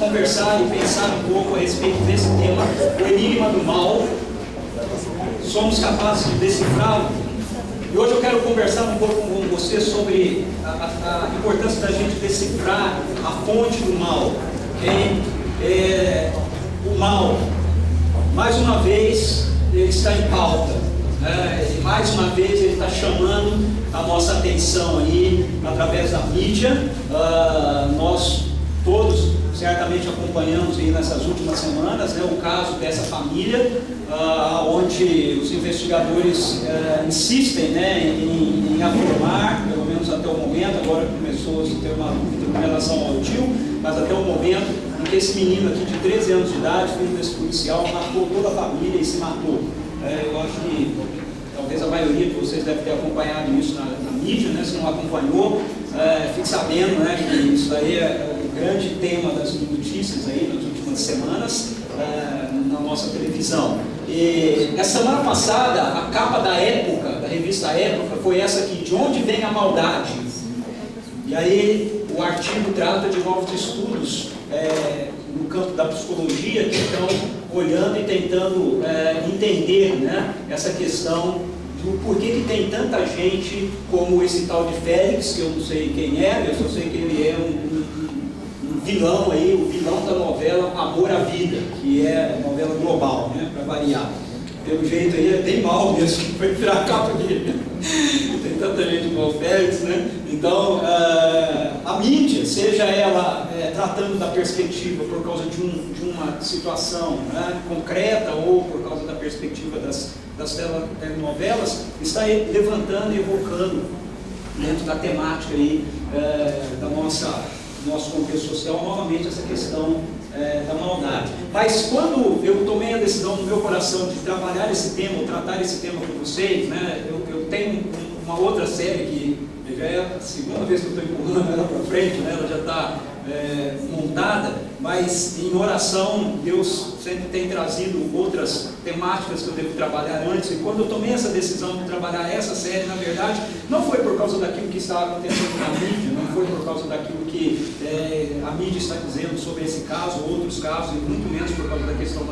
conversar e pensar um pouco a respeito desse tema, o enigma do mal. Somos capazes de decifrá-lo? E hoje eu quero conversar um pouco com você sobre a importância da gente decifrar a fonte do mal. Okay? O mal, mais uma vez, ele está em pauta. E mais uma vez ele está chamando a nossa atenção aí através da mídia. Nós todos certamente acompanhamos aí nessas últimas semanas, né, o caso dessa família, onde os investigadores insistem, né, em afirmar, pelo menos até o momento, agora começou a ter uma dúvida com relação ao tio, mas até o momento em que esse menino aqui de 13 anos de idade, filho desse policial, matou toda a família e se matou. Eu acho que talvez a maioria de vocês deve ter acompanhado isso na mídia, né? Se não acompanhou, fique sabendo, né, que isso aí é o grande tema das notícias aí nas últimas semanas na nossa televisão. E essa semana passada, a capa da Época, da revista Época, foi essa aqui: de onde vem a maldade? E aí o artigo trata de novos estudos no campo da psicologia que estão olhando e tentando entender, né, essa questão do porquê que tem tanta gente como esse tal de Félix, que eu não sei quem é, eu só sei que ele é um vilão aí, o vilão da novela Amor à Vida, que é novela global, né, para variar. Pelo jeito aí é bem mal mesmo, que foi virar a capa dele. Tem tanta gente igual o Félix, né? Então, a mídia, seja ela tratando da perspectiva por causa de uma situação, né, concreta, ou por causa da perspectiva das telenovelas, está levantando e evocando dentro da temática aí, do nosso contexto social, novamente essa questão da maldade. Mas quando eu tomei a decisão no meu coração de trabalhar esse tema, ou tratar esse tema com vocês, né, eu tenho uma outra série que já é a segunda vez que eu estou empurrando ela para frente, né, ela já está montada, mas em oração Deus sempre tem trazido outras temáticas que eu devo trabalhar antes. E quando eu tomei essa decisão de trabalhar essa série, na verdade, não foi por causa daquilo que estava acontecendo na mídia, não foi por causa daquilo que a mídia está dizendo sobre esse caso, outros casos, e muito menos por causa da questão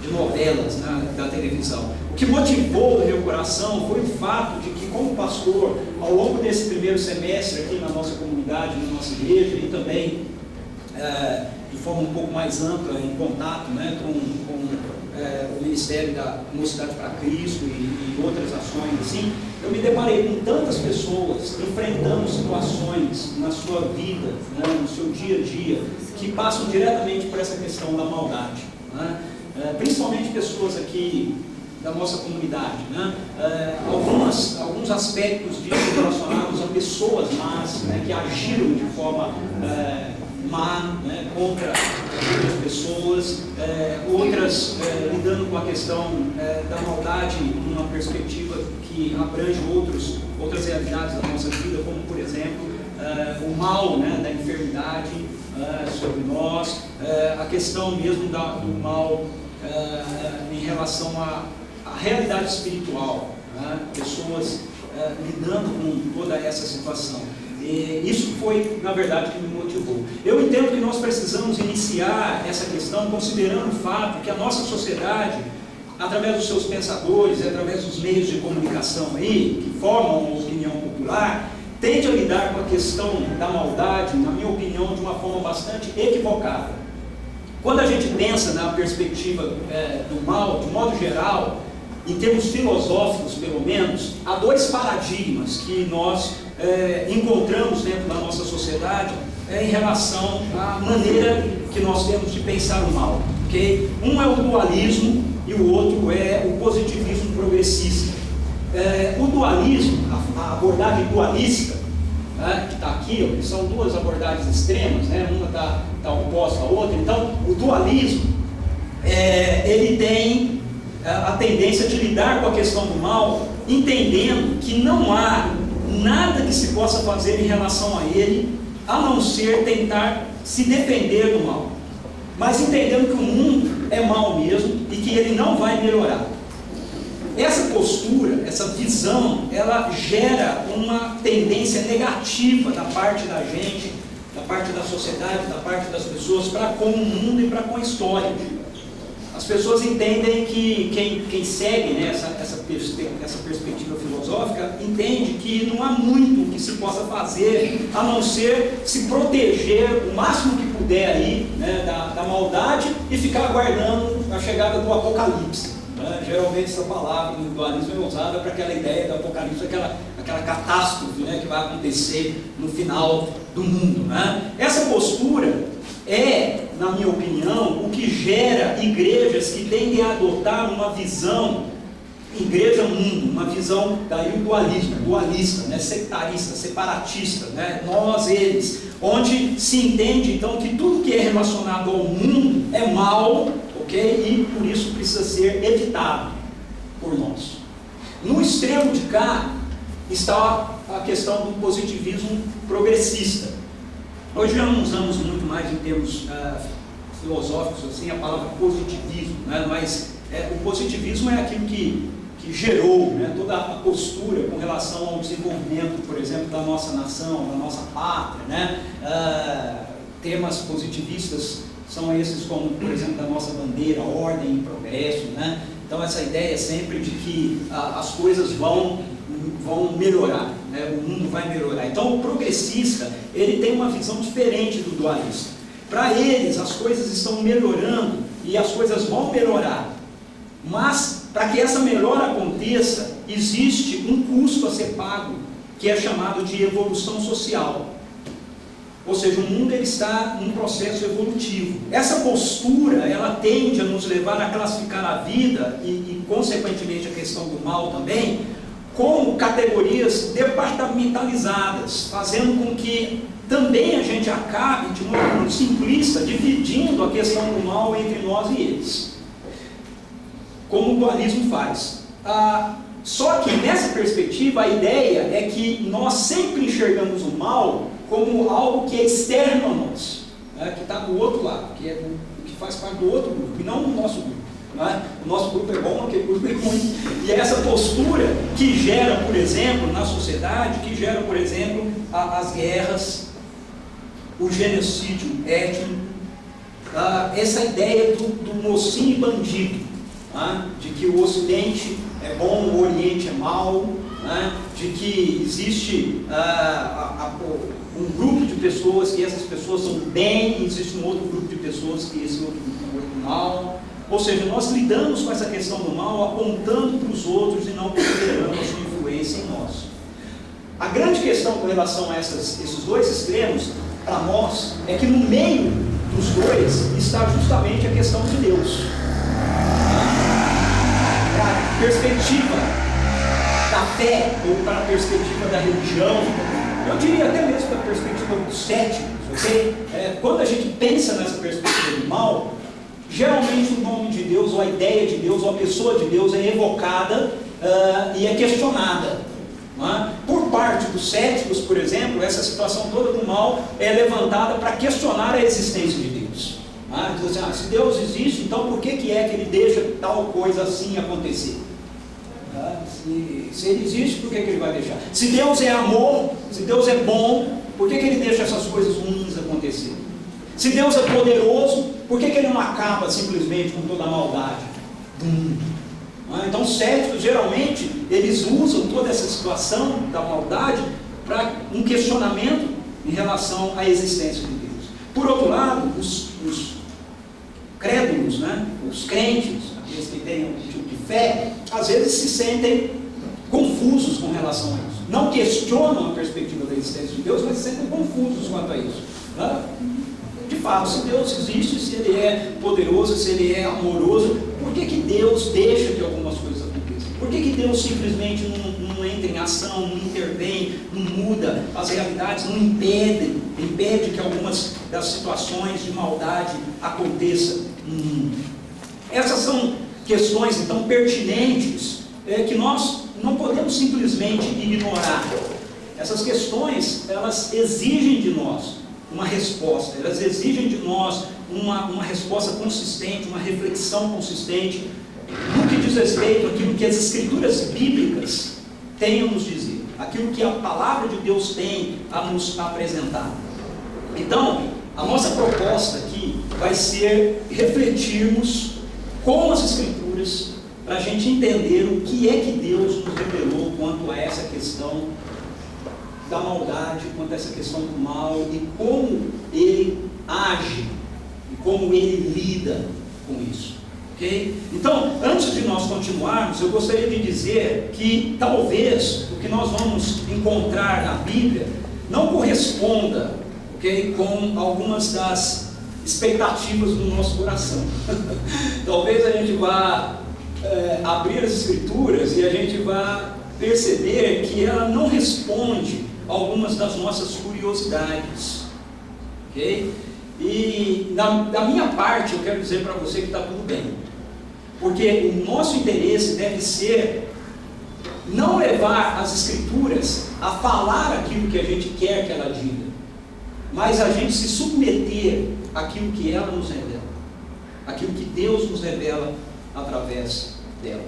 de novelas, né, da televisão. O que motivou o meu coração foi o fato de que, como pastor, ao longo desse primeiro semestre aqui na nossa comunidade, na nossa igreja, e também de forma um pouco mais ampla, em contato, né, com o Ministério da Mocidade para Cristo e outras ações assim, eu me deparei com tantas pessoas enfrentando situações na sua vida, né, no seu dia a dia, que passam diretamente por essa questão da maldade, né? Principalmente pessoas aqui da nossa comunidade, né? Alguns aspectos disso relacionados a pessoas más, né, que agiram de forma má, né, contra outras pessoas, outras lidando com a questão da maldade numa perspectiva que abrange outras realidades da nossa vida, como por exemplo o mal, né, da enfermidade sobre nós, a questão mesmo do mal em relação à realidade espiritual, né? Pessoas lidando com toda essa situação. E isso foi, na verdade, que me motivou. Eu entendo que nós precisamos iniciar essa questão considerando o fato que a nossa sociedade, através dos seus pensadores e através dos meios de comunicação aí, que formam uma opinião popular, tende a lidar com a questão da maldade, na minha opinião, de uma forma bastante equivocada. Quando a gente pensa na perspectiva do mal, de modo geral, em termos filosóficos pelo menos, há dois paradigmas que nós encontramos dentro da nossa sociedade em relação à maneira que nós temos de pensar o mal. Okay? Um é o dualismo e o outro é o positivismo progressista. O dualismo, a abordagem dualista, né, que está aqui, ó, são duas abordagens extremas, né, uma está oposta à outra. Então, o dualismo, ele tem a tendência de lidar com a questão do mal, entendendo que não há nada que se possa fazer em relação a ele, a não ser tentar se defender do mal, mas entendendo que o mundo é mal mesmo e que ele não vai melhorar. Essa postura, essa visão, ela gera uma tendência negativa da parte da gente, da parte da sociedade, da parte das pessoas, para com o mundo e para com a história. As pessoas entendem que quem segue, né, essa perspectiva filosófica, entende que não há muito que se possa fazer, a não ser se proteger o máximo que puder aí, né, da maldade e ficar aguardando a chegada do apocalipse. Geralmente essa palavra no dualismo é usada para aquela ideia do apocalipse, aquela catástrofe, né, que vai acontecer no final do mundo, né? Essa postura é, na minha opinião, o que gera igrejas que tendem a adotar uma visão igreja-mundo, uma visão daí o dualismo, dualista, né, sectarista, separatista, né, nós, eles, onde se entende então que tudo que é relacionado ao mundo é mal, ok? E por isso precisa ser evitado por nós. No extremo de cá está a questão do positivismo progressista. Hoje já não usamos muito mais em termos filosóficos assim a palavra positivismo, né? Mas o positivismo é aquilo que gerou, né, toda a postura com relação ao desenvolvimento, por exemplo, da nossa nação, da nossa pátria, né? Temas positivistas são esses como, por exemplo, da nossa bandeira, ordem e progresso, né? Então essa ideia sempre de que as coisas vão melhorar, né? O mundo vai melhorar. Então o progressista, ele tem uma visão diferente do dualista. Para eles as coisas estão melhorando e as coisas vão melhorar, mas para que essa melhora aconteça, existe um custo a ser pago, que é chamado de evolução social. Ou seja, o mundo ele está num processo evolutivo. Essa postura, ela tende a nos levar a classificar a vida e consequentemente, a questão do mal também, como categorias departamentalizadas, fazendo com que também a gente acabe, de uma forma muito simplista, dividindo a questão do mal entre nós e eles, como o dualismo faz. Só que nessa perspectiva a ideia é que nós sempre enxergamos o mal como algo que é externo a nós, né, que está do outro lado, que faz parte do outro grupo, e não do nosso grupo. Né? O nosso grupo é bom, aquele grupo é ruim. E é essa postura que gera, por exemplo, na sociedade, que gera, por exemplo, as guerras, o genocídio étnico, essa ideia do mocinho e bandido. De que o Ocidente é bom, o Oriente é mau, né? De que existe um grupo de pessoas que essas pessoas são bem, e existe um outro grupo de pessoas que esse outro grupo é mal. Ou seja, nós lidamos com essa questão do mal apontando para os outros e não considerando a sua influência em nós. A grande questão com relação a esses dois extremos, para nós, é que no meio dos dois está justamente a questão de Deus. Para a perspectiva da fé, ou para a perspectiva da religião, eu diria até mesmo para a perspectiva dos céticos, ok? Quando a gente pensa nessa perspectiva do mal, geralmente o nome de Deus, ou a ideia de Deus, ou a pessoa de Deus é evocada e é questionada. Por parte dos céticos, por exemplo, essa situação toda do mal é levantada para questionar a existência de Deus. Diz assim, se Deus existe, então por que é que ele deixa tal coisa assim acontecer? Se ele existe, por que ele vai deixar? Se Deus é amor, se Deus é bom, por que ele deixa essas coisas ruins acontecer? Se Deus é poderoso, por que ele não acaba simplesmente com toda a maldade do mundo? Então os céticos, geralmente, eles usam toda essa situação da maldade para um questionamento em relação à existência de Deus. Por outro lado, os crédulos, né, os crentes, aqueles que têm um tipo de fé, às vezes se sentem confusos com relação a isso. Não questionam a perspectiva da existência de Deus, mas se sentem confusos quanto a isso. De fato, se Deus existe, se Ele é poderoso, se Ele é amoroso, por que Deus deixa que algumas coisas aconteçam? Por que Deus simplesmente não entra em ação, não intervém, não muda as realidades, não impede que algumas das situações de maldade aconteçam no mundo? Essas são questões, então, pertinentes, que nós não podemos simplesmente ignorar. Essas questões, elas exigem de nós uma resposta, elas exigem de nós uma resposta consistente, uma reflexão consistente, no que diz respeito àquilo que as escrituras bíblicas têm a nos dizer, aquilo que a palavra de Deus tem a nos apresentar. Então, a nossa proposta aqui vai ser refletirmos com as Escrituras para a gente entender o que é que Deus nos revelou quanto a essa questão da maldade, quanto a essa questão do mal e como Ele age e como Ele lida com isso. Okay? Então, antes de nós continuarmos, eu gostaria de dizer que talvez o que nós vamos encontrar na Bíblia não corresponda, okay, com algumas das expectativas do nosso coração. Talvez a gente vá abrir as Escrituras e a gente vá perceber que ela não responde a algumas das nossas curiosidades. Okay? E da minha parte, eu quero dizer para você que está tudo bem. Porque o nosso interesse deve ser não levar as Escrituras a falar aquilo que a gente quer que ela diga, mas a gente se submeter àquilo que ela nos revela, aquilo que Deus nos revela através dela.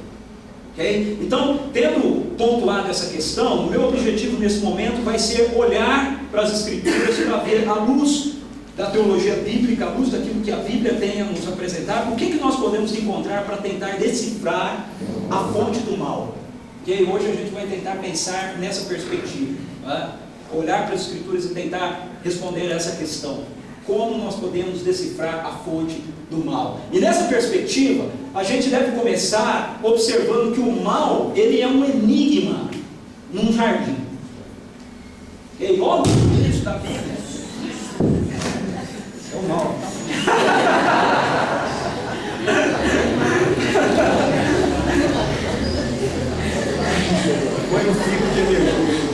Okay? Então, tendo pontuado essa questão, o meu objetivo nesse momento vai ser olhar para as Escrituras para ver, à luz da teologia bíblica, à luz daquilo que a Bíblia tem a nos apresentar, o que nós podemos encontrar para tentar decifrar a fonte do mal. Okay? Hoje a gente vai tentar pensar nessa perspectiva, tá? Olhar para as Escrituras e tentar responder a essa questão. Como nós podemos decifrar a fonte do mal? E nessa perspectiva, a gente deve começar observando que o mal, ele é um enigma num jardim. Okay? Logo no início da Bíblia, é o mal. Foi no ciclo de mergulho.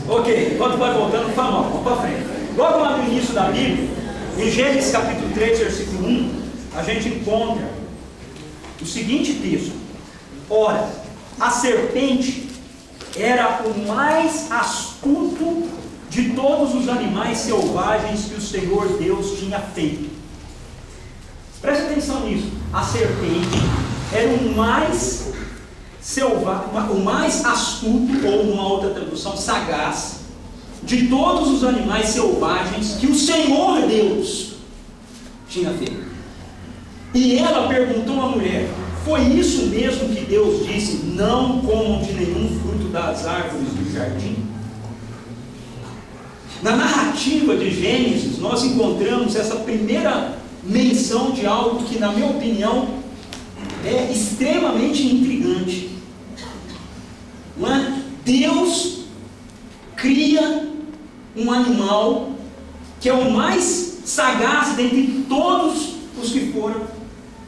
Ok, enquanto vai voltando, vamos para frente. Logo lá no início da Bíblia, em Gênesis capítulo 3, versículo 1, a gente encontra o seguinte texto: ora, a serpente era o mais astuto de todos os animais selvagens que o Senhor Deus tinha feito. Preste atenção nisso. A serpente era o mais o mais astuto, ou numa outra tradução, sagaz, de todos os animais selvagens que o Senhor Deus tinha feito. E ela perguntou à mulher: foi isso mesmo que Deus disse, não comam de nenhum fruto das árvores do jardim? Na narrativa de Gênesis, nós encontramos essa primeira menção de algo que, na minha opinião, é extremamente intrigante. Não é? Deus cria um animal que é o mais sagaz dentre todos os que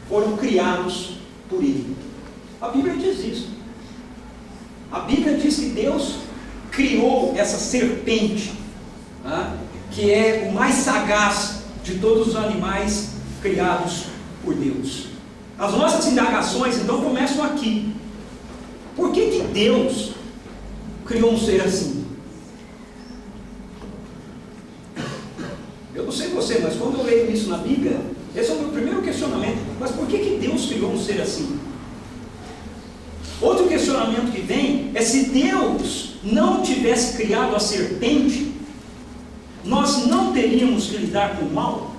foram criados por Ele. A Bíblia diz isso. A Bíblia diz que Deus criou essa serpente, que é o mais sagaz de todos os animais criados por Deus. As nossas indagações então começam aqui. Por que Deus criou um ser assim? Eu não sei você, mas quando eu leio isso na Bíblia, esse é o meu primeiro questionamento. Mas por que Deus criou um ser assim? Outro questionamento que vem é: se Deus não tivesse criado a serpente, nós não teríamos que lidar com o mal?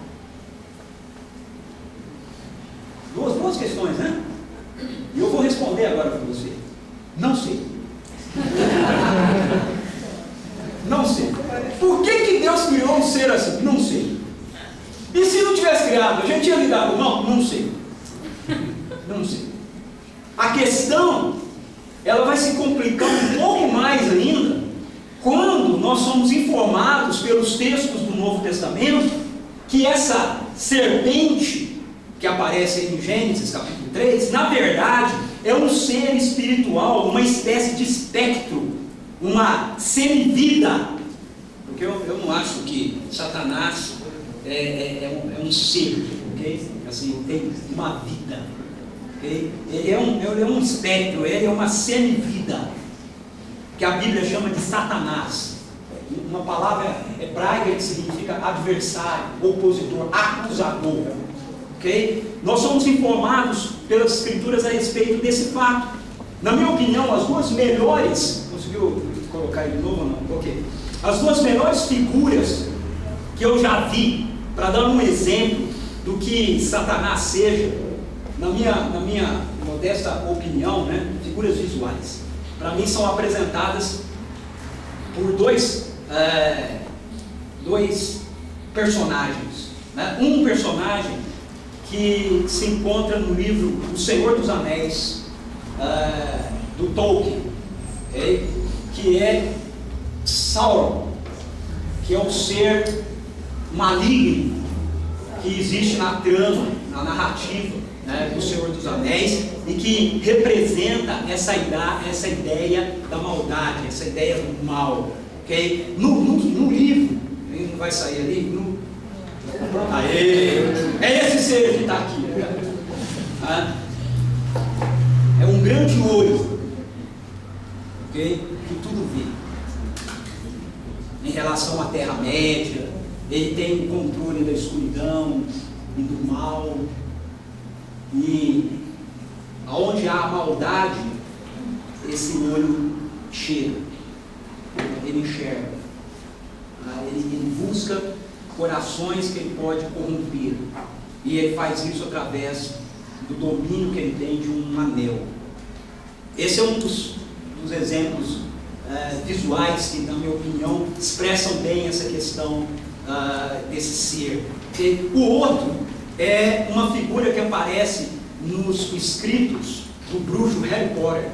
Duas boas questões, né? E eu vou responder agora para você. Não sei. Não sei. Por que Deus criou um ser assim? Não sei. E se não tivesse criado, a gente ia lidar com o mal? Não sei. Não sei. A questão, ela vai se complicar um pouco mais ainda quando nós somos informados pelos textos do Novo Testamento que essa serpente que aparece em Gênesis capítulo 3, na verdade, é um ser espiritual, uma espécie de espectro, uma semivida. Porque eu não acho que Satanás é um ser, ok? Assim, tem uma vida. Okay? Ele é um espectro, ele é uma semivida, que a Bíblia chama de Satanás. Uma palavra hebraica que significa adversário, opositor, acusador. Okay? Nós somos informados pelas Escrituras a respeito desse fato. Na minha opinião, as duas melhores, conseguiu colocar ele de novo ou não? Ok. As duas melhores figuras que eu já vi, para dar um exemplo do que Satanás seja, na minha modesta opinião, né, figuras visuais, para mim são apresentadas por dois personagens, né? Um personagem que se encontra no livro O Senhor dos Anéis, do Tolkien, que é Sauron, que é um ser maligno que existe na trama, na narrativa, né, do Senhor dos Anéis, e que representa essa ideia da maldade, essa ideia do mal. Okay? No livro, ele não vai sair ali, é esse ser que está aqui, né? É um grande olho, okay? Que tudo vê. Em relação à Terra-média, ele tem o controle da escuridão e do mal, e aonde há maldade, esse olho chega, ele enxerga, ele busca corações que ele pode corromper, e ele faz isso através do domínio que ele tem de um anel. Esse é um dos exemplos visuais que, na minha opinião, expressam bem essa questão desse ser. O outro é uma figura que aparece nos escritos do bruxo Harry Potter.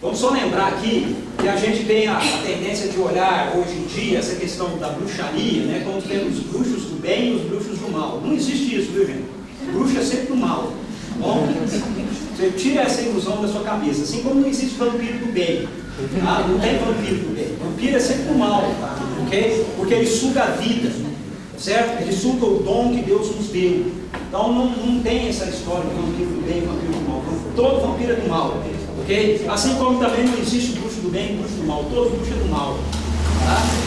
Vamos só lembrar aqui que a gente tem a tendência de olhar hoje em dia essa questão da bruxaria, né, como temos os bruxos do bem e os bruxos do mal. Não existe isso, viu, gente? O bruxo é sempre do mal. Bom, você tira essa ilusão da sua cabeça, assim como não existe vampiro do bem. Não tem vampiro do bem. Vampiro é sempre do mal, okay? Porque ele suga a vida, certo? Ele suga o dom que Deus nos deu. Então não tem essa história de vampiro do bem e vampiro do mal. Todo vampiro é do mal, ok? Assim como também não existe bruxo do bem e bruxo do mal. Todo bruxo é do mal.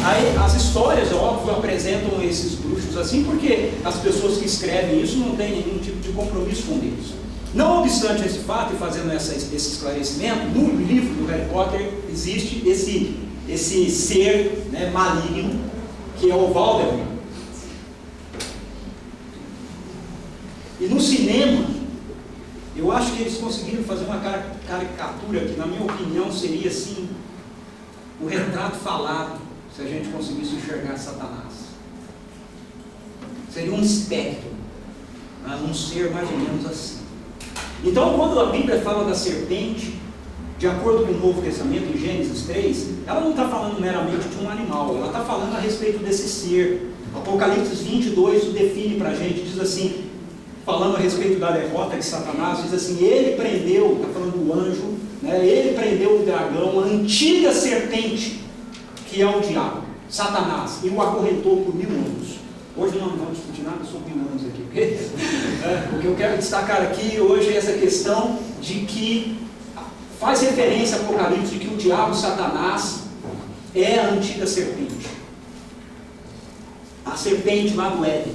Aí as histórias, óbvio, apresentam esses bruxos assim, porque as pessoas que escrevem isso não têm nenhum tipo de compromisso com Deus. Não obstante esse fato, e fazendo esse esclarecimento, no livro do Harry Potter existe esse ser, né, maligno, que é o Voldemort. E no cinema, eu acho que eles conseguiram fazer uma caricatura que, na minha opinião, seria assim, o retrato falado, se a gente conseguisse enxergar Satanás. Seria um espectro, um ser mais ou menos assim. Então, quando a Bíblia fala da serpente, de acordo com o Novo Testamento, em Gênesis 3, ela não está falando meramente de um animal, ela está falando a respeito desse ser. Apocalipse 22 o define para a gente, diz assim, falando a respeito da derrota de Satanás, diz assim, ele prendeu, está falando do anjo, né, ele prendeu o dragão, a antiga serpente, que é o diabo, Satanás, e o acorrentou por 1000 anos. Hoje não vamos discutir nada sobre 1000 anos aqui, porque o que eu quero destacar aqui hoje é essa questão de que faz referência ao Apocalipse de que o diabo, Satanás, é a antiga serpente, a serpente lá do Éden.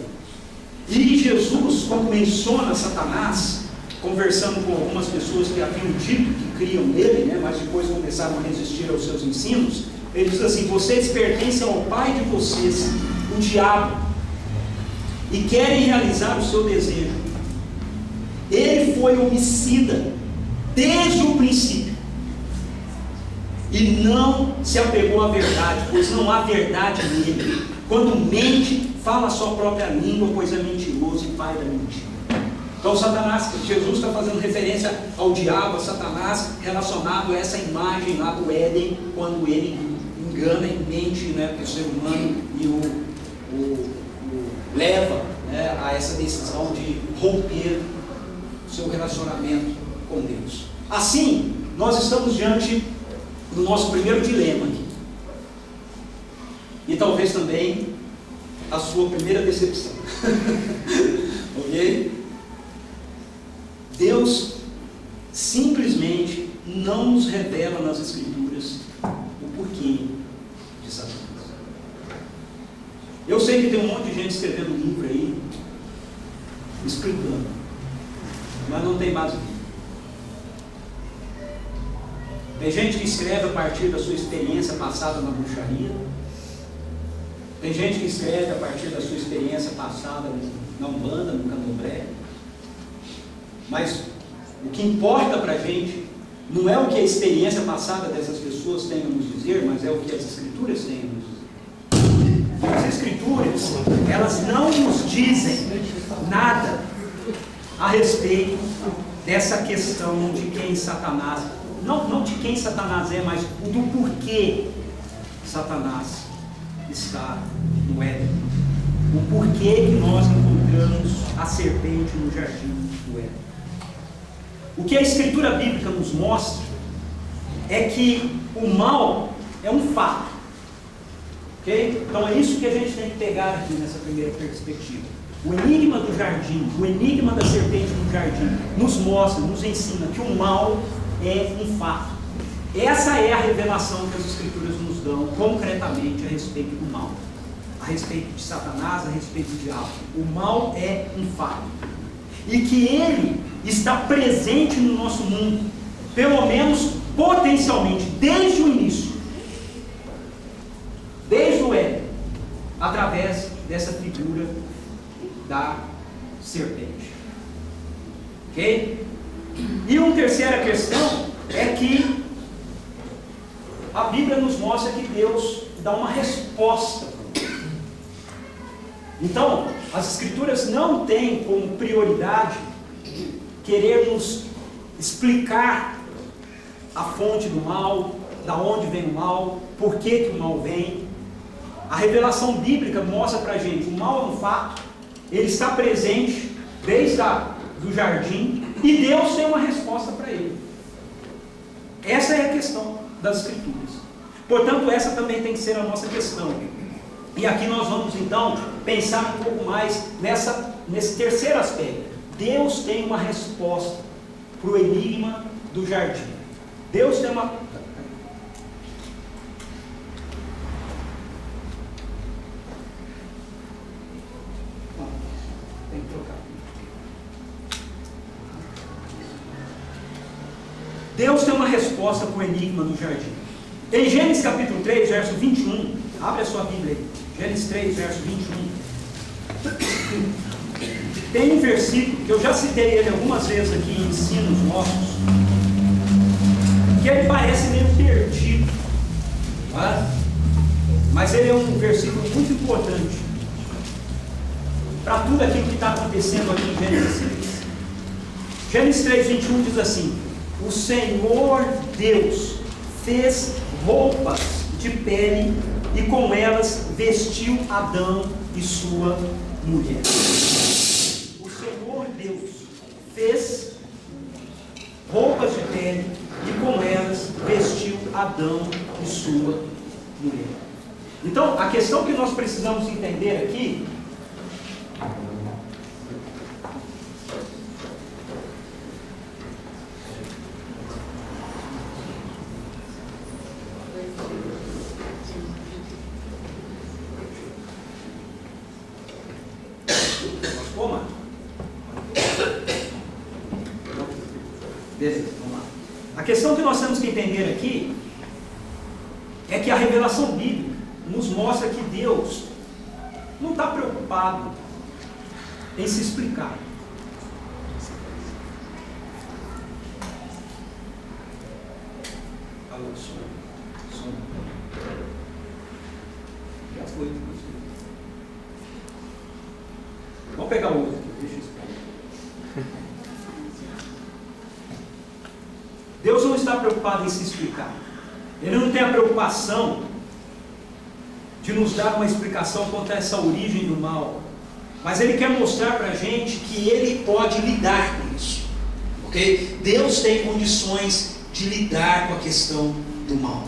E Jesus, quando menciona Satanás, conversando com algumas pessoas que haviam dito que criam nele, né, mas depois começaram a resistir aos seus ensinos, ele diz assim, vocês pertencem ao pai de vocês, o diabo, e querem realizar o seu desejo. Ele foi homicida desde o princípio e não se apegou à verdade, pois não há verdade nele. Quando mente, fala a sua própria língua, pois é mentiroso e pai da mentira. Então Satanás, Jesus está fazendo referência ao diabo, a Satanás, relacionado a essa imagem lá do Éden, quando ele engana e mente, né, o ser humano e o leva, né, a essa decisão de romper o seu relacionamento com Deus. Assim, nós estamos diante do nosso primeiro dilema aqui. E talvez também a sua primeira decepção. Ok? Deus simplesmente não nos revela nas Escrituras o porquê de Satanás. Eu sei que tem um monte de gente escrevendo livro aí, explicando, mas não tem base. Tem gente que escreve a partir da sua experiência passada na bruxaria. Tem gente que escreve a partir da sua experiência passada na Umbanda, no Candomblé. Mas o que importa para a gente não é o que a experiência passada dessas pessoas tem a nos dizer, mas é o que as Escrituras têm a nos dizer. As Escrituras, elas não nos dizem nada a respeito dessa questão de quem Satanás, não de quem Satanás é, mas do porquê Satanás está no Éden. O porquê que nós encontramos a serpente no jardim do Éden. O que a Escritura Bíblica nos mostra é que o mal é um fato. Okay? Então é isso que a gente tem que pegar aqui nessa primeira perspectiva. O enigma do jardim, o enigma da serpente no jardim, nos mostra, nos ensina que o mal é um fato. Essa é a revelação que as Escrituras nos dão concretamente a respeito do mal. A respeito de Satanás, a respeito do diabo. O mal é um fato. E que ele está presente no nosso mundo, pelo menos potencialmente, desde o início. Desde o Éden, através dessa figura da serpente. Ok? E uma terceira questão é que a Bíblia nos mostra que Deus dá uma resposta. Então, as Escrituras não têm como prioridade querer nos explicar a fonte do mal, da onde vem o mal, por que o mal vem. A revelação bíblica mostra para a gente, o mal é um fato, ele está presente desde do jardim, e Deus tem uma resposta para ele. Essa é a questão das Escrituras. Portanto, essa também tem que ser a nossa questão. E aqui nós vamos então pensar um pouco mais nesse terceiro aspecto. Deus tem uma resposta para o enigma do jardim. Deus tem uma... Tem que trocar. Deus tem uma resposta para o enigma do jardim. Em Gênesis capítulo 3, verso 21, abre a sua Bíblia aí. Gênesis 3, verso 21. Tem um versículo que eu já citei ele algumas vezes aqui em ensinos nossos, que ele parece meio perdido, tá? Mas ele é um versículo muito importante para tudo aquilo que está acontecendo aqui em Gênesis 3. Gênesis 3, 21 diz assim: o Senhor Deus fez roupas de pele e com elas vestiu Adão e sua mulher. O Senhor Deus fez roupas de pele e com elas vestiu Adão e sua mulher. Então, a questão que nós precisamos entender aqui A questão que nós temos que entender aqui é que a revelação bíblica nos mostra que Deus não está preocupado em se explicar. Alô, som. Já foi. Vamos pegar o outro aqui, deixa eu explicar. Deus não está preocupado em se explicar. Ele não tem a preocupação de nos dar uma explicação quanto a essa origem do mal. Mas Ele quer mostrar para a gente que Ele pode lidar com isso. Ok? Deus tem condições de lidar com a questão do mal.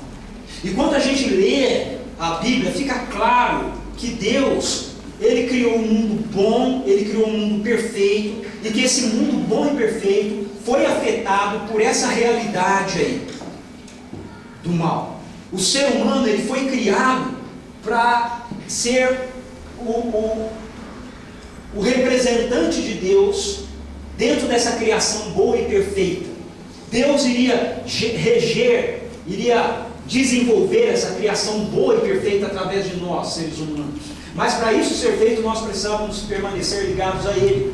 E quando a gente lê a Bíblia, fica claro que Deus, Ele criou um mundo bom, Ele criou um mundo perfeito, e que esse mundo bom e perfeito foi afetado por essa realidade aí do mal. O ser humano, ele foi criado para ser o representante de Deus dentro dessa criação boa e perfeita. Deus iria reger iria desenvolver essa criação boa e perfeita através de nós, seres humanos. Mas para isso ser feito, nós precisamos permanecer ligados a Ele.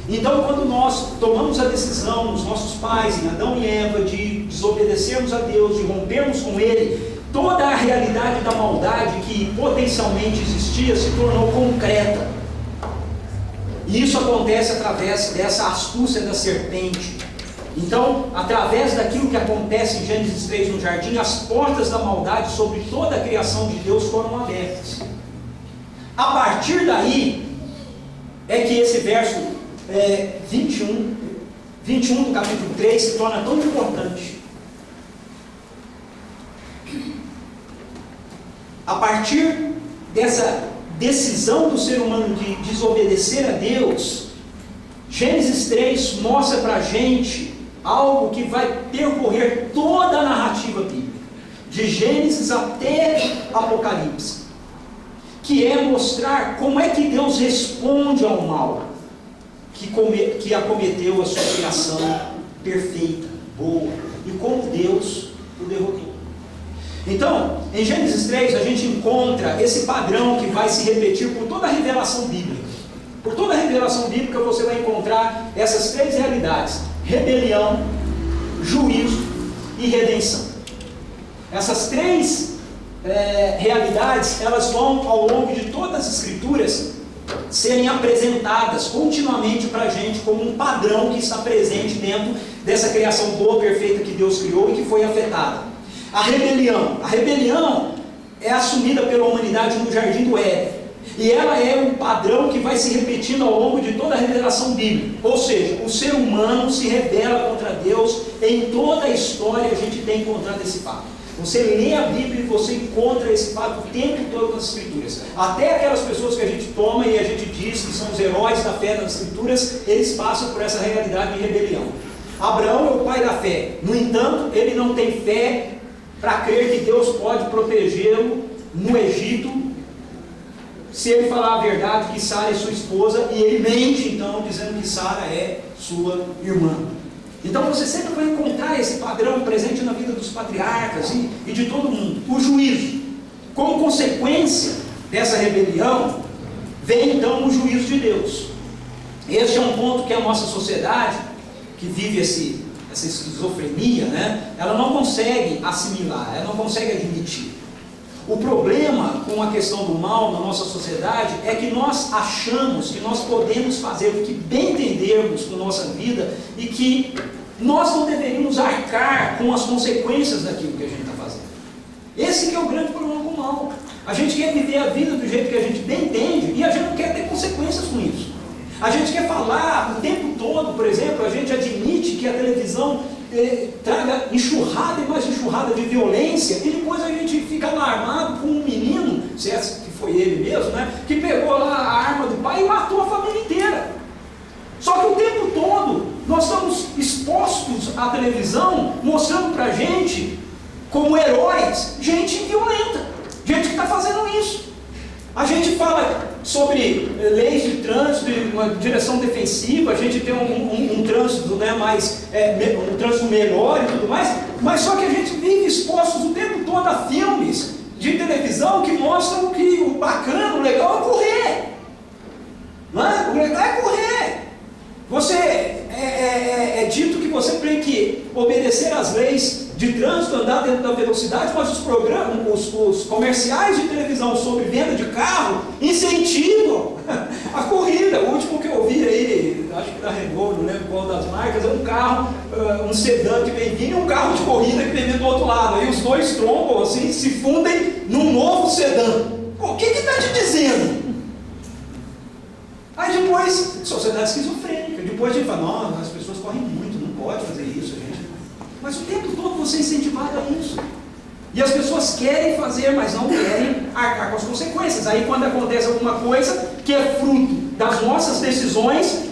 Então, quando nós tomamos a decisão, os nossos pais, em Adão e Eva, de desobedecermos a Deus, de rompermos com Ele, toda a realidade da maldade que potencialmente existia se tornou concreta. E isso acontece através dessa astúcia da serpente. Então, através daquilo que acontece em Gênesis 3 no jardim, as portas da maldade sobre toda a criação de Deus foram abertas. A partir daí, é que esse verso 21 do capítulo 3 se torna tão importante. A partir dessa decisão do ser humano de desobedecer a Deus, Gênesis 3 mostra para a gente algo que vai percorrer toda a narrativa bíblica, de Gênesis até Apocalipse, que é mostrar como é que Deus responde ao mal que acometeu a sua criação perfeita, boa, e como Deus o derrotou. Então, em Gênesis 3 a gente encontra esse padrão que vai se repetir por toda a revelação bíblica. Por toda a revelação bíblica você vai encontrar essas três realidades: rebelião, juízo e redenção. Essas três realidades, elas vão ao longo de todas as escrituras serem apresentadas continuamente para a gente como um padrão que está presente dentro dessa criação boa, perfeita que Deus criou e que foi afetada. A rebelião é assumida pela humanidade no jardim do Éden, e ela é um padrão que vai se repetindo ao longo de toda a revelação bíblica. Ou seja, o ser humano se rebela contra Deus. Em toda a história a gente tem encontrado esse fato. Você lê a Bíblia e você encontra esse fato o tempo todo nas Escrituras. Até aquelas pessoas que a gente toma e a gente diz que são os heróis da fé nas Escrituras, eles passam por essa realidade de rebelião. Abraão é o pai da fé. No entanto, ele não tem fé para crer que Deus pode protegê-lo no Egito, se ele falar a verdade que Sara é sua esposa, e ele mente então dizendo que Sara é sua irmã. Então você sempre vai encontrar esse padrão presente na vida dos patriarcas e de todo mundo. O juízo. Como consequência dessa rebelião, vem então o juízo de Deus. Este é um ponto que a nossa sociedade, que vive essa esquizofrenia, ela não consegue assimilar, ela não consegue admitir. O problema com a questão do mal na nossa sociedade é que nós achamos que nós podemos fazer o que bem entendermos com nossa vida e que nós não deveríamos arcar com as consequências daquilo que a gente está fazendo. Esse que é o grande problema com o mal. A gente quer viver a vida do jeito que a gente bem entende e a gente não quer ter consequências com isso. A gente quer falar o tempo todo, por exemplo, a gente admite que a televisão traga enxurrada e mais enxurrada de violência, e depois a gente fica alarmado com um menino, se é que foi ele mesmo, que pegou lá a arma do pai e matou a família inteira. Só que o tempo todo nós estamos expostos à televisão, mostrando pra gente como heróis gente violenta, gente que está fazendo isso. A gente fala sobre leis de trânsito, uma direção defensiva, a gente tem um trânsito um trânsito melhor e tudo mais, mas só que a gente vive expostos o tempo todo a filmes de televisão que mostram que o bacana, o legal é correr. Não é? O legal é correr. É dito que você tem que obedecer às leis de trânsito, andar dentro da velocidade, mas os comerciais de televisão sobre venda de carro incentivam a corrida. O último que eu vi aí, acho que da Renault, não lembro qual das marcas, é um carro, um sedã que vem vindo e um carro de corrida que vem vindo do outro lado. Aí os dois trombam assim, se fundem num novo sedã. O que está te dizendo? Aí depois, sociedade esquizofrênica, depois a gente fala, não, as pessoas correm muito, não pode fazer isso, gente. Mas o tempo todo você é incentivado a isso. E as pessoas querem fazer, mas não querem arcar com as consequências. Aí quando acontece alguma coisa que é fruto das nossas decisões,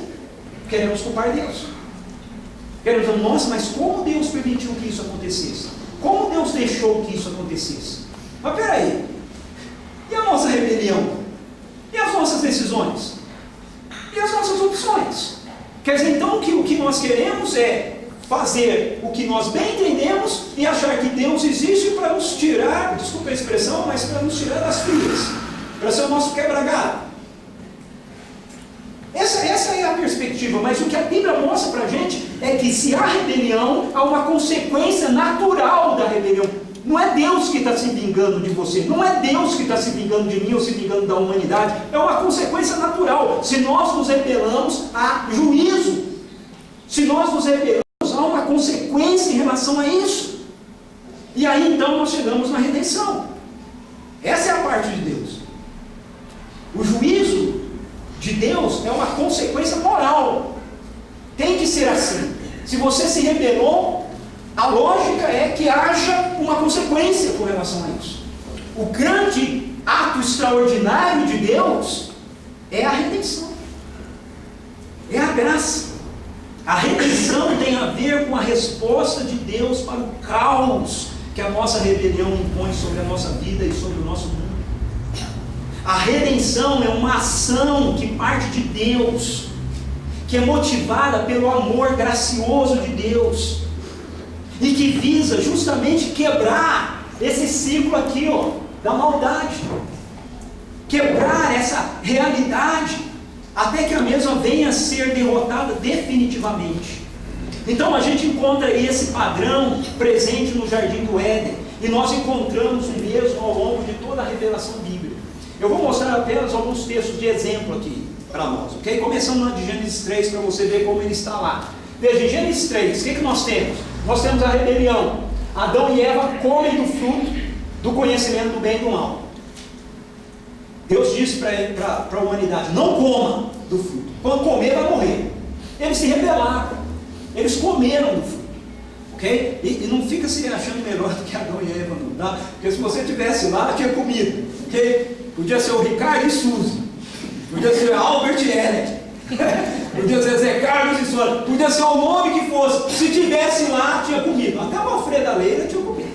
queremos culpar Deus. Queremos dizer, nossa, mas como Deus permitiu que isso acontecesse? Como Deus deixou que isso acontecesse? Mas peraí, e a nossa rebelião? E as nossas decisões? E as nossas opções? Quer dizer, então, que o que nós queremos é fazer o que nós bem entendemos e achar que Deus existe para nos tirar, desculpa a expressão, mas para nos tirar das filhas, para ser o nosso quebra-galho. Essa é a perspectiva, mas o que a Bíblia mostra para a gente é que se há rebelião, há uma consequência natural da rebelião. Não é Deus que está se vingando de você, não é Deus que está se vingando de mim ou se vingando da humanidade, é uma consequência natural. Se nós nos rebelamos, há juízo. Se nós nos rebelamos, há uma consequência em relação a isso. E aí então nós chegamos na redenção. Essa é a parte de Deus. O juízo de Deus é uma consequência moral. Tem que ser assim. Se você se rebelou, a lógica é que haja uma consequência com relação a isso. O grande ato extraordinário de Deus é a redenção. É a graça. A redenção tem a ver com a resposta de Deus para o caos que a nossa rebelião impõe sobre a nossa vida e sobre o nosso mundo. A redenção é uma ação que parte de Deus, que é motivada pelo amor gracioso de Deus, e que visa justamente quebrar esse ciclo aqui, da maldade. Quebrar essa realidade, até que a mesma venha a ser derrotada definitivamente. Então a gente encontra esse padrão presente no Jardim do Éden, e nós encontramos o mesmo ao longo de toda a revelação bíblica. Eu vou mostrar apenas alguns textos de exemplo aqui para nós, ok? Começando lá de Gênesis 3, para você ver como ele está lá. Veja, em Gênesis 3, o que nós temos? Nós temos a rebelião. Adão e Eva comem do fruto do conhecimento do bem e do mal. Deus disse para a humanidade: não coma do fruto. Quando comer, vai morrer. Eles se rebelaram. Eles comeram do fruto. Ok? E não fica se achando melhor do que Adão e Eva, não, tá? Porque se você tivesse lá, tinha comido. Ok? Podia ser o Ricardo e Suzy. Podia ser Albert e Elliot. Podia ser Zé Carlos e Sônia. Podia ser o nome que fosse. Se tivesse lá, tinha comido. Até a Alfreda Leila tinha comido.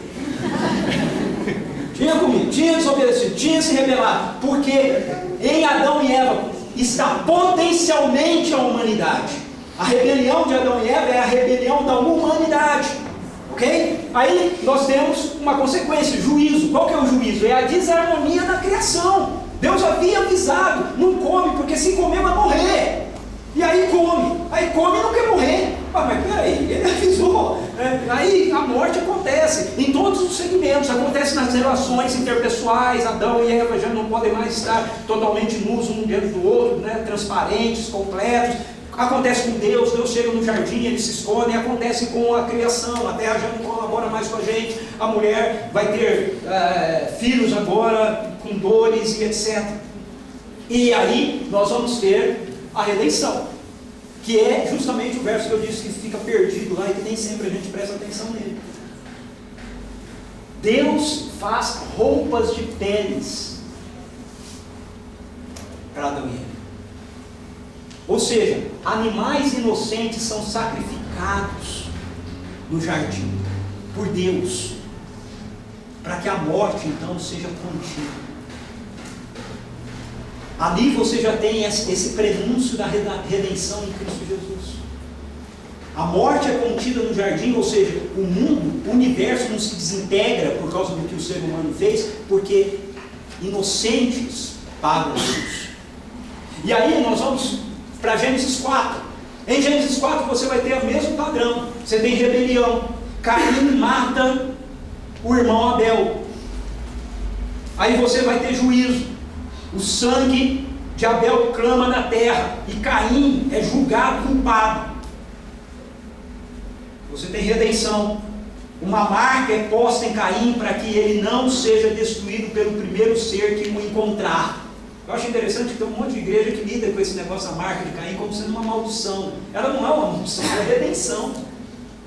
Tinha comido, tinha desobedecido, tinha se rebelado. Porque em Adão e Eva está potencialmente a humanidade. A rebelião de Adão e Eva é a rebelião da humanidade. Ok? Aí nós temos uma consequência, juízo. Qual que é o juízo? É a desarmonia da criação. Deus havia avisado: não come, porque se comer vai morrer. E aí come e não quer morrer. Mas peraí, ele avisou. Aí a morte acontece em todos os segmentos. Acontece nas relações interpessoais. Adão e Eva já não podem mais estar totalmente nus um diante do outro, transparentes, completos. Acontece com Deus. Deus chega no jardim, eles se escondem. Acontece com a criação, a terra já não colabora mais com a gente. A mulher vai ter filhos agora com dores e etc. E aí nós vamos ter a redenção, que é justamente o verso que eu disse que fica perdido lá e que nem sempre a gente presta atenção nele. Deus faz roupas de peles para Adão e Eva. Ou seja, animais inocentes são sacrificados no jardim por Deus, para que a morte então seja contida. Ali você já tem esse prenúncio da redenção em Cristo Jesus. A morte é contida no jardim, ou seja, o mundo, o universo não se desintegra por causa do que o ser humano fez, porque inocentes pagam isso. E aí nós vamos para Gênesis 4. Em Gênesis 4 você vai ter o mesmo padrão. Você tem rebelião. Caim mata o irmão Abel. Aí você vai ter juízo. O sangue de Abel clama na terra e Caim é julgado culpado. Você tem redenção. Uma marca é posta em Caim para que ele não seja destruído pelo primeiro ser que o encontrar. Eu acho interessante que tem um monte de igreja que lida com esse negócio da marca de Caim como sendo uma maldição. Ela não é uma maldição, ela é redenção.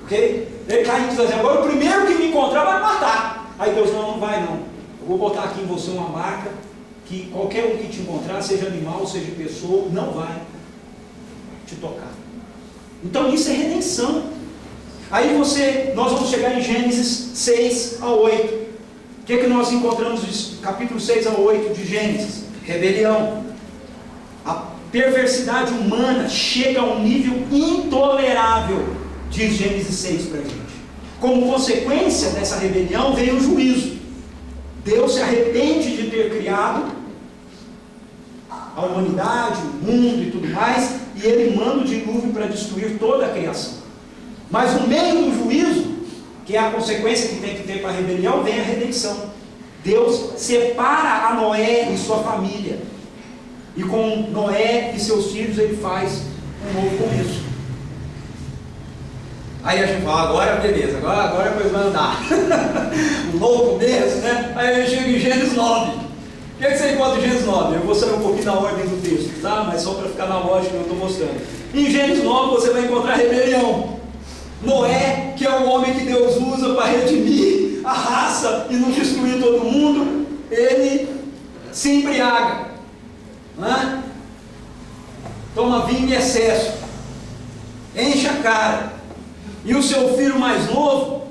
Ok? E Caim diz assim: agora o primeiro que me encontrar vai me matar. Aí Deus: não vai não. Eu vou botar aqui em você uma marca que qualquer um que te encontrar, seja animal, seja pessoa, não vai te tocar. Então isso é redenção. Aí nós vamos chegar em Gênesis 6 a 8. O que nós encontramos de capítulo 6 a 8 de Gênesis? Rebelião. A perversidade humana chega a um nível intolerável. diz Gênesis 6 para a gente. Como consequência dessa rebelião veio o juízo. Deus se arrepende de ter criado a humanidade, o mundo e tudo mais, e Ele manda o dilúvio para destruir toda a criação. Mas no meio do juízo, que é a consequência que tem que ter para a rebelião, vem a redenção. Deus separa a Noé e sua família, e com Noé e seus filhos Ele faz um novo começo. Aí a gente fala, agora beleza, agora a coisa vai andar. Um novo começo, né? Aí a gente chega em Gênesis 9. O que é que você encontra em Gênesis 9? Eu vou sair um pouquinho da ordem do texto, tá? Mas só para ficar na lógica que eu estou mostrando. Em Gênesis 9 você vai encontrar rebelião. Noé, que é o homem que Deus usa para redimir a raça e não destruir todo mundo, ele se embriaga, né? Toma vinho em excesso, enche a cara. E o seu filho mais novo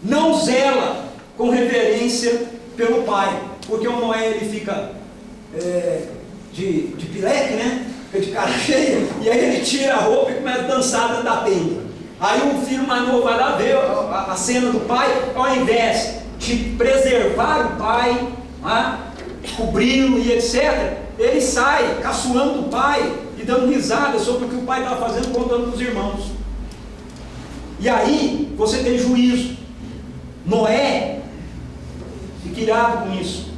não zela com reverência pelo pai, porque o Noé ele fica de pileque, né? Fica de cara cheia, e aí ele tira a roupa e começa a dançar dentro da tenda. Aí o filho mais novo vai lá ver a cena do pai, ao invés de preservar o pai, né? Cobri-lo e etc., ele sai caçoando do pai e dando risada sobre o que o pai estava fazendo, contando para os irmãos. E aí você tem juízo. Noé fica irado com isso,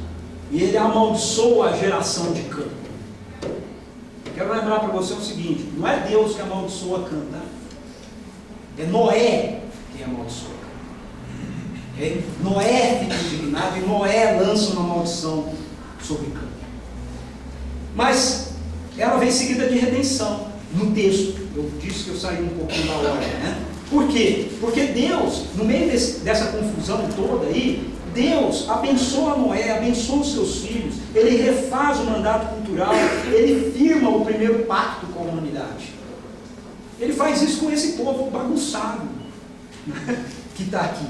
e ele amaldiçoa a geração de Cã. Quero lembrar para você o seguinte: não é Deus que amaldiçoa Cã, tá? É Noé que amaldiçoa. Okay? Noé fica indignado e Noé lança uma maldição sobre Cã. Mas ela vem seguida de redenção no texto. Eu disse que eu saí um pouquinho da ordem, né? Por quê? Porque Deus, no meio dessa confusão toda aí, Deus abençoa Noé, abençoa os seus filhos, Ele refaz o mandato cultural, Ele firma o primeiro pacto com a humanidade. Ele faz isso com esse povo bagunçado, né, que está aqui.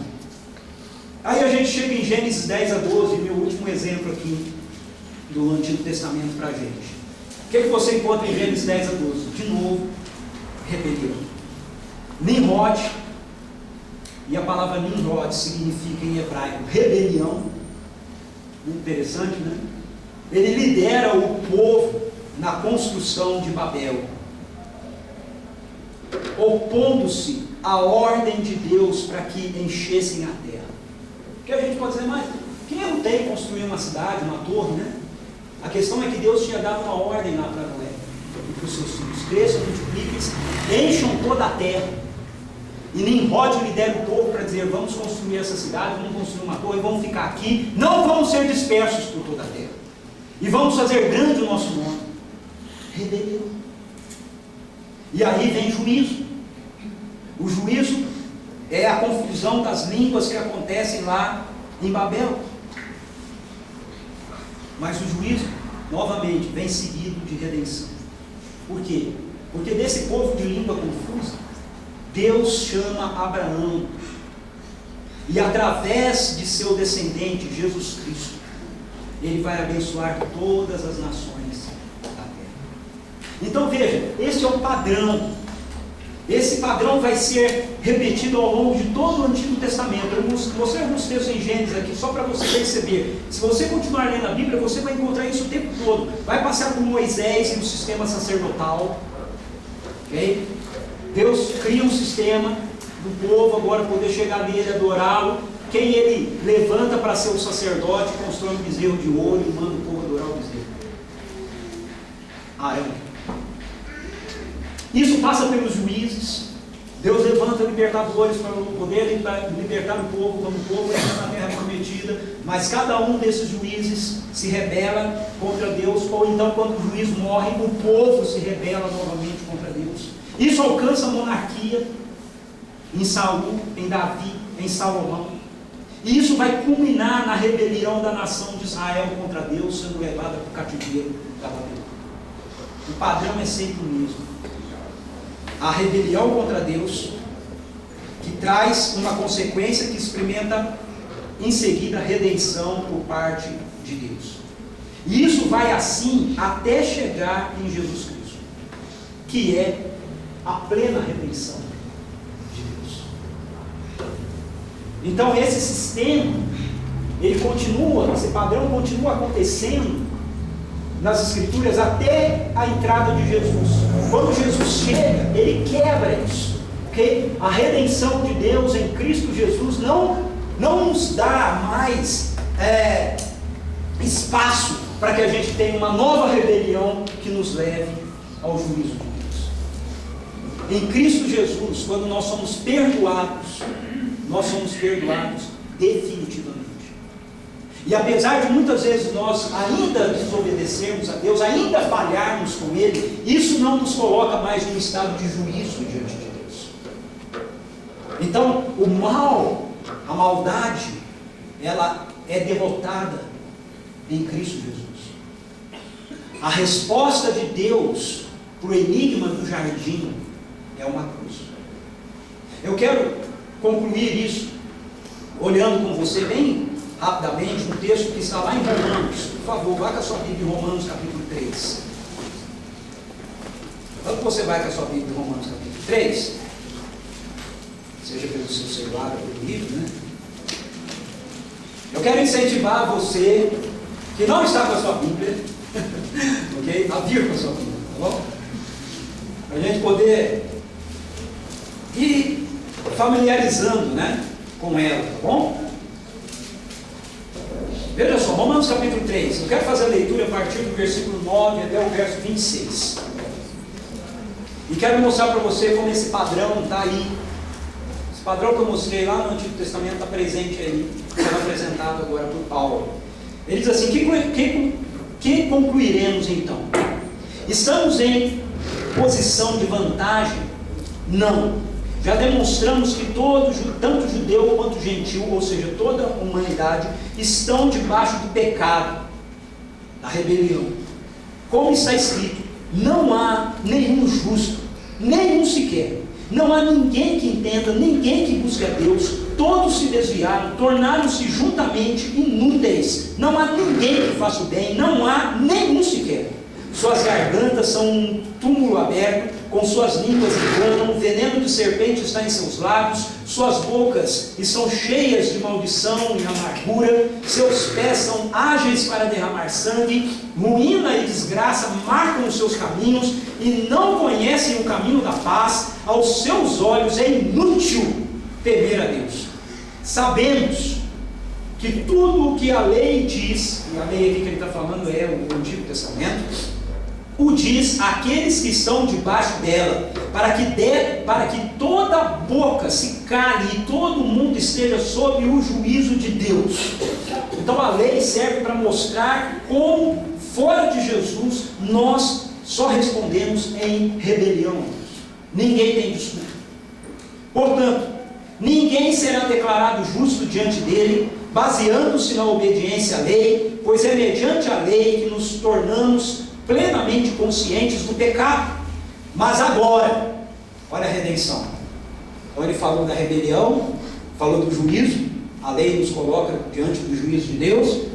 Aí a gente chega em Gênesis 10 a 12, meu último exemplo aqui do Antigo Testamento para a gente. O que você encontra em Gênesis 10 a 12? De novo, rebelião. Nimrod, e a palavra Nimrod significa em hebraico rebelião. Interessante, né? Ele lidera o povo na construção de Babel, opondo-se à ordem de Deus para que enchessem a terra. Que a gente pode dizer, mas quem não tem construir uma cidade, uma torre, né? A questão é que Deus tinha dado uma ordem lá para Noé e para os seus filhos: cresçam, multipliquem-se, encham toda a terra. E Nimrod lidera o povo para dizer: vamos construir essa cidade, vamos construir uma torre, vamos ficar aqui, não vamos ser dispersos por toda a terra, e vamos fazer grande o nosso nome. Rebelião. E aí vem juízo. O juízo é a confusão das línguas que acontecem lá em Babel. Mas o juízo, novamente, vem seguido de redenção. Por quê? Porque desse povo de língua confusa, Deus chama Abraão, e através de seu descendente, Jesus Cristo, Ele vai abençoar todas as nações da terra. Então veja, esse é o padrão. Esse padrão vai ser repetido ao longo de todo o Antigo Testamento. Eu mostrei alguns textos em Gênesis aqui, só para você perceber. Se você continuar lendo a Bíblia, você vai encontrar isso o tempo todo. Vai passar por Moisés e o sistema sacerdotal. Ok? Deus cria um sistema do povo agora poder chegar nele, adorá-lo. Quem ele levanta para ser o sacerdote, constrói um bezerro de ouro e manda o povo adorar o bezerro. Arão. Isso passa pelos juízes. Deus levanta libertadores para poder libertar o povo quando o povo entra na terra prometida. Mas cada um desses juízes se rebela contra Deus, ou então quando o juiz morre, o povo se rebela novamente contra Deus. Isso alcança a monarquia em Saul, em Davi, em Salomão. E isso vai culminar na rebelião da nação de Israel contra Deus, sendo levada para o cativeiro da Babilônia. O padrão é sempre o mesmo. A rebelião contra Deus, que traz uma consequência que experimenta em seguida a redenção por parte de Deus. E isso vai assim até chegar em Jesus Cristo, que é a plena redenção de Então esse sistema, ele continua, esse padrão continua acontecendo nas Escrituras até a entrada de Jesus. Quando Jesus chega, ele quebra isso, porque a redenção de Deus em Cristo Jesus não nos dá mais espaço para que a gente tenha uma nova rebelião que nos leve ao juízo de Deus. Em Cristo Jesus, quando nós somos perdoados definitivamente. E apesar de muitas vezes nós ainda desobedecermos a Deus, ainda falharmos com Ele, isso não nos coloca mais num estado de juízo diante de Deus. Então, o mal, a maldade, ela é derrotada em Cristo Jesus. A resposta de Deus para o enigma do jardim é uma cruz. Eu quero concluir isso olhando com você bem rapidamente um texto que está lá em Romanos. Por favor, vá com a sua Bíblia em Romanos capítulo 3. Quando você vai com a sua Bíblia em Romanos capítulo 3, seja pelo seu celular ou pelo livro, né? Eu quero incentivar você que não está com a sua Bíblia, ok? A vir com a sua Bíblia, tá bom? Para a gente poder ir familiarizando, né, com ela, tá bom? Veja só, Romanos capítulo 3, eu quero fazer a leitura a partir do versículo 9 até o verso 26. E quero mostrar para você como esse padrão está aí. Esse padrão que eu mostrei lá no Antigo Testamento está presente aí, sendo apresentado agora por Paulo. Ele diz assim: que concluiremos então? Estamos em posição de vantagem? Não. Já demonstramos que todos, tanto judeu quanto gentil, ou seja, toda a humanidade, estão debaixo do pecado, da rebelião. Como está escrito: não há nenhum justo, nenhum sequer. Não há ninguém que entenda, ninguém que busque a Deus. Todos se desviaram, tornaram-se juntamente inúteis. Não há ninguém que faça o bem, não há nenhum sequer. Suas gargantas são um túmulo aberto, com suas línguas enganam, o veneno de serpente está em seus lábios, suas bocas estão cheias de maldição e amargura, seus pés são ágeis para derramar sangue, ruína e desgraça marcam os seus caminhos, e não conhecem o caminho da paz. Aos seus olhos é inútil temer a Deus. Sabemos que tudo o que a lei diz, e a lei aqui que ele está falando é o Antigo Testamento, o diz àqueles que estão debaixo dela, para que toda boca se cale e todo mundo esteja sob o juízo de Deus. Então a lei serve para mostrar como, fora de Jesus, nós só respondemos em rebelião a Deus. Ninguém tem desculpa. Portanto, ninguém será declarado justo diante dele, baseando-se na obediência à lei, pois é mediante a lei que nos tornamos plenamente conscientes do pecado. Mas agora, olha a redenção. Então ele falou da rebelião, falou do juízo, a lei nos coloca diante do juízo de Deus,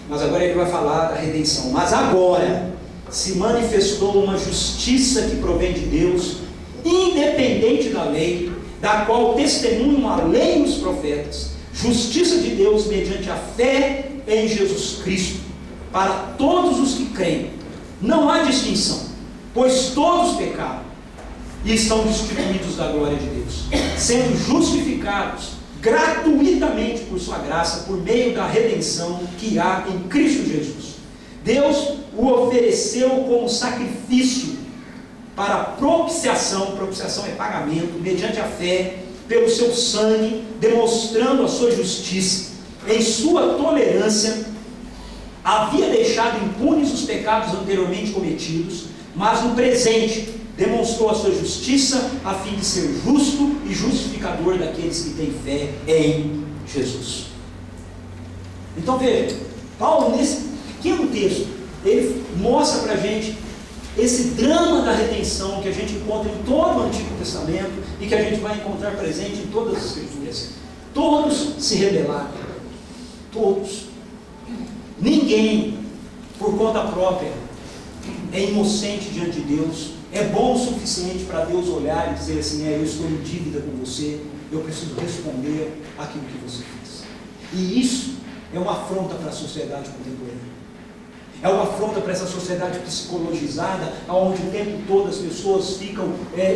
mas agora ele vai falar da redenção. Mas agora se manifestou uma justiça que provém de Deus, independente da lei, da qual testemunham a lei e os profetas, justiça de Deus mediante a fé em Jesus Cristo, para todos os que creem. Não há distinção, pois todos pecaram e estão destituídos da glória de Deus, sendo justificados gratuitamente por sua graça, por meio da redenção que há em Cristo Jesus. Deus o ofereceu como sacrifício para propiciação é pagamento, mediante a fé, pelo seu sangue, demonstrando a sua justiça. Em sua tolerância, havia deixado impunes os pecados anteriormente cometidos, mas no presente demonstrou a sua justiça, a fim de ser justo e justificador daqueles que têm fé em Jesus. Então veja, Paulo nesse pequeno texto, ele mostra para a gente esse drama da redenção que a gente encontra em todo o Antigo Testamento e que a gente vai encontrar presente em todas as Escrituras. Todos se rebelaram, todos. Ninguém, por conta própria, é inocente diante de Deus, é bom o suficiente para Deus olhar e dizer assim: eu estou em dívida com você. eu preciso responder aquilo que você fez. E isso é uma afronta para a sociedade contemporânea. É uma afronta para essa sociedade psicologizada, onde o tempo todo as pessoas ficam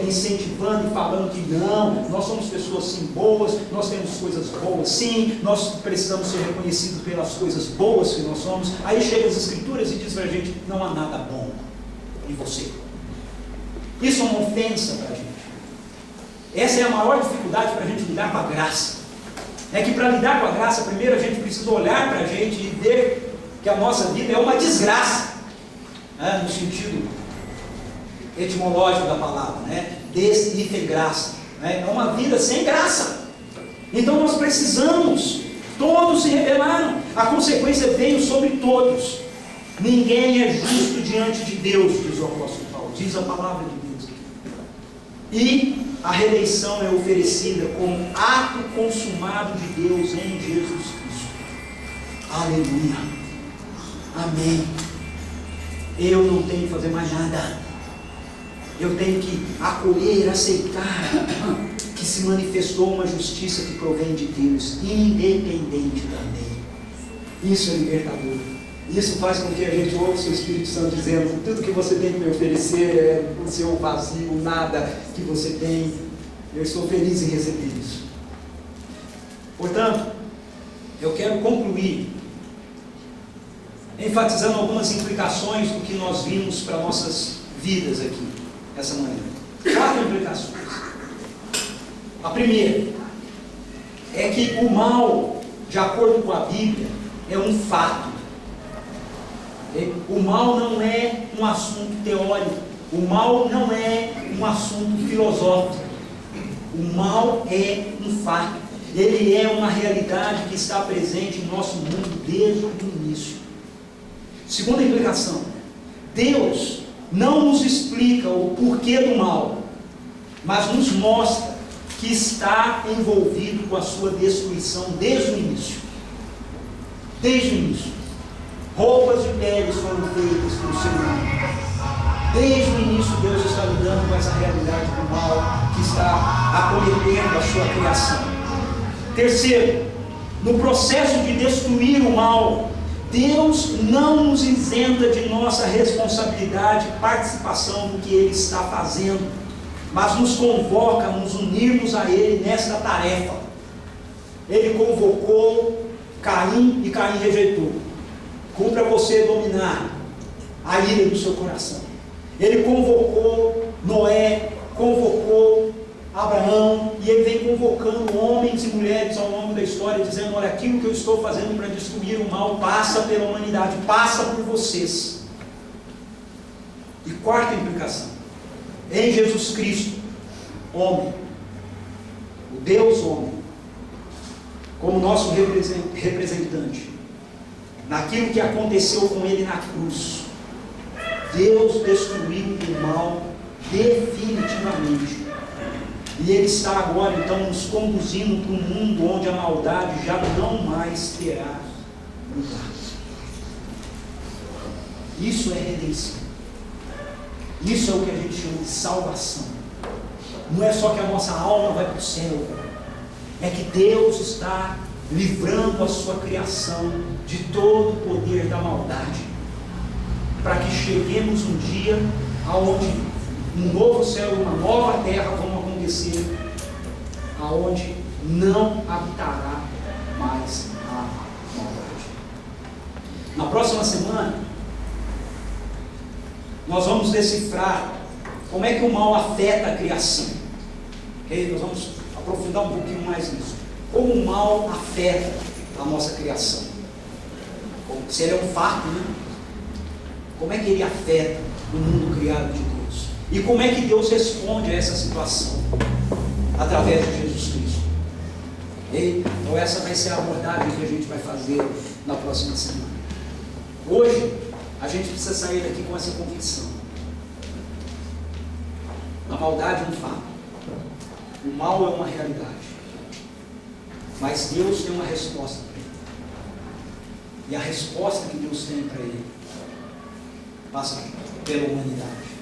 incentivando e falando que não, nós somos pessoas sim boas, nós temos coisas boas sim, nós precisamos ser reconhecidos pelas coisas boas que nós somos. Aí chega as Escrituras e diz para a gente, não há nada bom em você. Isso é uma ofensa para a gente. Essa é a maior dificuldade para a gente lidar com a graça. É que para lidar com a graça, primeiro a gente precisa olhar para a gente e ver que a nossa vida é uma desgraça, né? No sentido etimológico da palavra, né? Des-graça, né? É uma vida sem graça. Então nós precisamos, todos se rebelaram, a consequência veio sobre todos. Ninguém é justo diante de Deus, diz o apóstolo Paulo, diz a palavra de Deus aqui. E a redenção é oferecida como ato consumado de Deus em Jesus Cristo. Aleluia. Amém. Eu não tenho que fazer mais nada. Eu tenho que acolher, aceitar que se manifestou uma justiça que provém de Deus, independente da lei. Isso é libertador. Isso faz com que a gente ouça o Espírito Santo dizendo, tudo que você tem que me oferecer é o seu vazio, nada que você tem. Eu estou feliz em receber isso. Portanto, eu quero concluir enfatizando algumas implicações do que nós vimos para nossas vidas aqui, essa manhã. 4 implicações. A primeira é que o mal, de acordo com a Bíblia, é um fato. O mal não é um assunto teórico, o mal não é um assunto filosófico. O mal é um fato. Ele é uma realidade que está presente em nosso mundo desde o início. Segunda implicação, Deus não nos explica o porquê do mal, mas nos mostra que está envolvido com a sua destruição desde o início. Desde o início. Roupas de peles foram feitas pelo ser humano. Desde o início Deus está lidando com essa realidade do mal que está acometendo a sua criação. Terceiro, no processo de destruir o mal, Deus não nos isenta de nossa responsabilidade e participação no que Ele está fazendo, mas nos convoca a nos unirmos a Ele nesta tarefa. Ele convocou Caim e Caim rejeitou. Cumpra você dominar a ira do seu coração. Ele convocou Noé, convocou Abraão, e ele vem convocando homens e mulheres ao longo da história, dizendo, olha, aquilo que eu estou fazendo para destruir o mal passa pela humanidade, passa por vocês. E quarta implicação, em Jesus Cristo, homem, o Deus homem, como nosso representante, naquilo que aconteceu com ele na cruz, Deus destruiu o mal definitivamente. E Ele está agora então nos conduzindo para um mundo onde a maldade já não mais terá lugar. Isso é redenção. Isso é o que a gente chama de salvação. Não é só que a nossa alma vai para o céu, é que Deus está livrando a sua criação de todo o poder da maldade, para que cheguemos um dia aonde um novo céu e uma nova terra vão acontecer, aonde não habitará mais a maldade. Na próxima semana nós vamos decifrar como é que o mal afeta a criação. Okay? Nós vamos aprofundar um pouquinho mais nisso. Como o mal afeta a nossa criação. Se ele é um fato, né? Como é que ele afeta o mundo criado de Deus? E como é que Deus responde a essa situação? Através de Jesus Cristo. Okay? Então essa vai ser a abordagem que a gente vai fazer na próxima semana. Hoje, a gente precisa sair daqui com essa convicção. A maldade é um fato. O mal é uma realidade. Mas Deus tem uma resposta para ele. E a resposta que Deus tem para ele passa pela humanidade.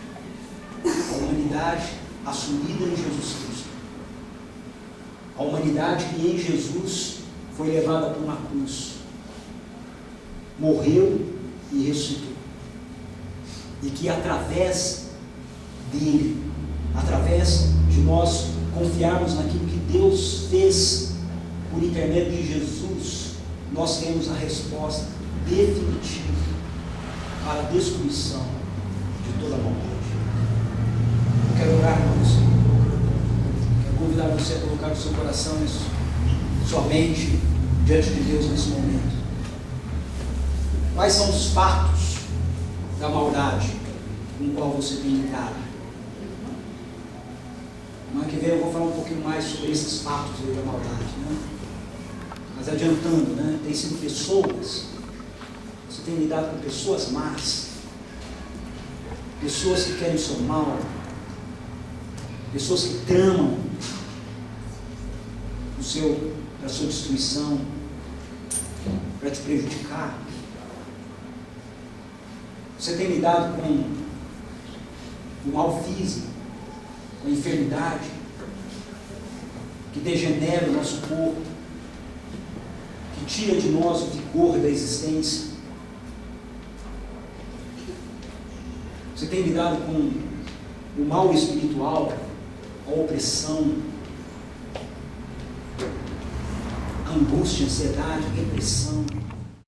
A humanidade assumida em Jesus Cristo. A A humanidade que em Jesus foi levada para uma cruz, morreu e ressuscitou. E que através dele, através de nós confiarmos naquilo que Deus fez por intermédio de Jesus, nós temos a resposta definitiva para a destruição de toda a maldade. Eu quero orar para você. Quero convidar você a colocar o seu coração e sua mente diante de Deus nesse momento. Quais são os fatos da maldade com o qual você tem lidado? Semana que vem eu vou falar um pouquinho mais sobre esses fatos da maldade, né? Mas adiantando, né? Tem sido pessoas, você tem lidado com pessoas más, pessoas que querem o seu mal, pessoas que tramam a sua destruição, para te prejudicar. Você tem lidado com o mal físico, com a enfermidade, que degenera o nosso corpo, que tira de nós o vigor da existência. Você tem lidado com o mal espiritual, a opressão, a angústia, a ansiedade, a depressão.